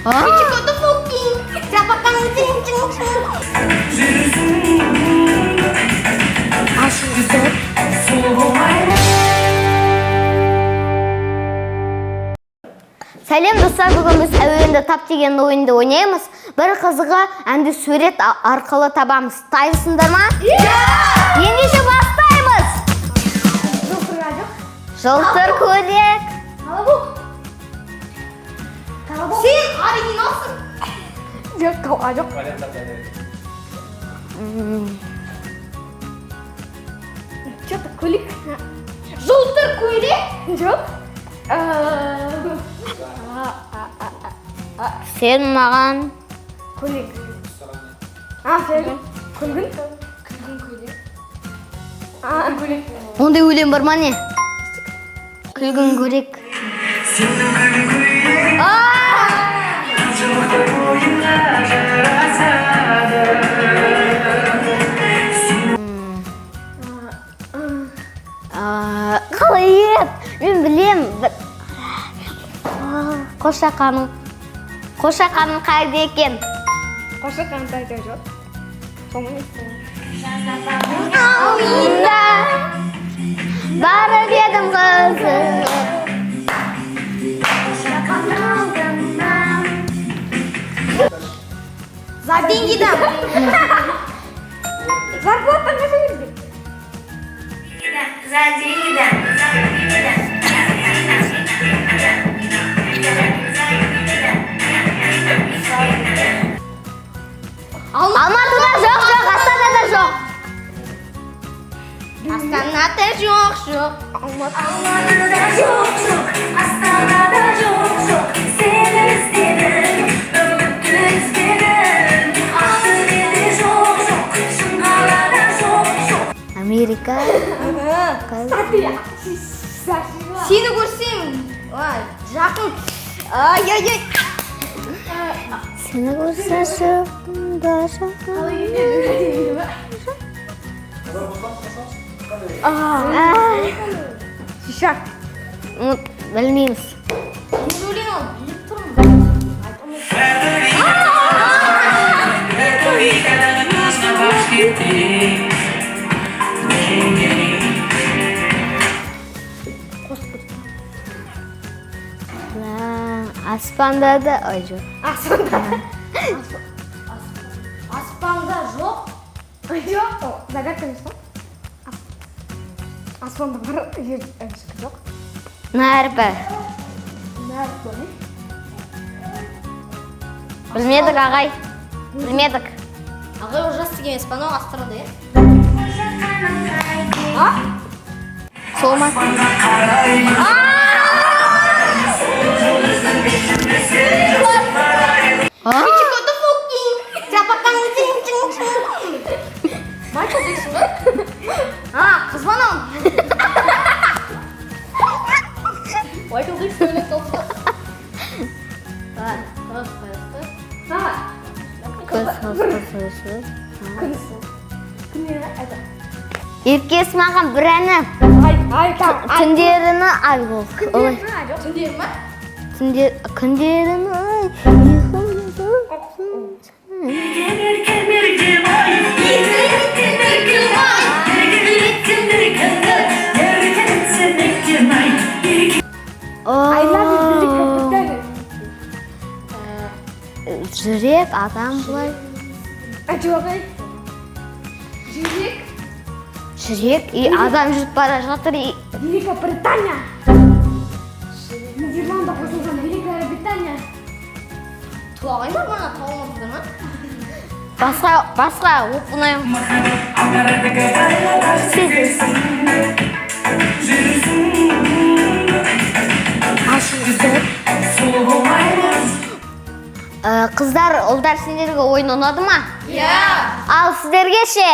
Michiko tuh fucking. Siapa kang cing cing cing. Сәлем достар, бүгін біз әуенді тап деген ойынды ойнаймыз. Бір қызығы әнді сурет арқылы табамыз. Дайынсыңдар ма? Ендеше бастаймыз. Жылтыр көйлек. Сен оригиналсың. Жоқ, тауға жоқ. Что-то көйлек. Жылтыр көйлек? Жоқ. Сен маған Көйлек. Сен күлгін? Күлгін көйлек. Көйлек. ондай өлең бар ма не? Күлгін көйлек. Қалай ет? Мен білем. Қошақаның қайда екен? Қошақаның қайда жоқ? Соның естің. Ауылда барып едім қызы. За деньги дам. Зарплата қанша берді? За деньги дам. Алматыда жоқ, Астанада жоқ. Астанада жоқ. Алматыда жоқ, Астанада жоқ. Сені іздедім, үмітті іздедім. Ақтөбеде жоқ, Шыңғалада жоқ. Америка. Сені көрсем, жақын. Ай-ай-ай. Сені көрсе шыққанда Шишак. білмейміз. Аспанда да жоқ. Аспанда жоқ. Жоқ. Загадка емес па? Аспанда бар, жер жоқ. Нәрбі. Білмедік ағай. Білмедік. Ағай ужас деген емес па, но астырды, е? Сол ма? Michiko tuh fucking. Siapa kang cing cing cing. Майкл Джексон ба? Қыз балам. Майкл Джексон өлек толсы. Еркес маған бір әні. Түндеріні ай бол. Түндер ма? Күндеріні ай. Жүрек адам бұлай. Жоқ. Жүрек. Жүрек адам жүріп бара жатыр. Великобритания. Нидерланда қосылған Великобритания. Туағай ма бана тауымызды ма? Басқа оқынайым. Қыздар, ұлдар сендерге ойын ұнады ма? Иә. Ал сіздерге ше?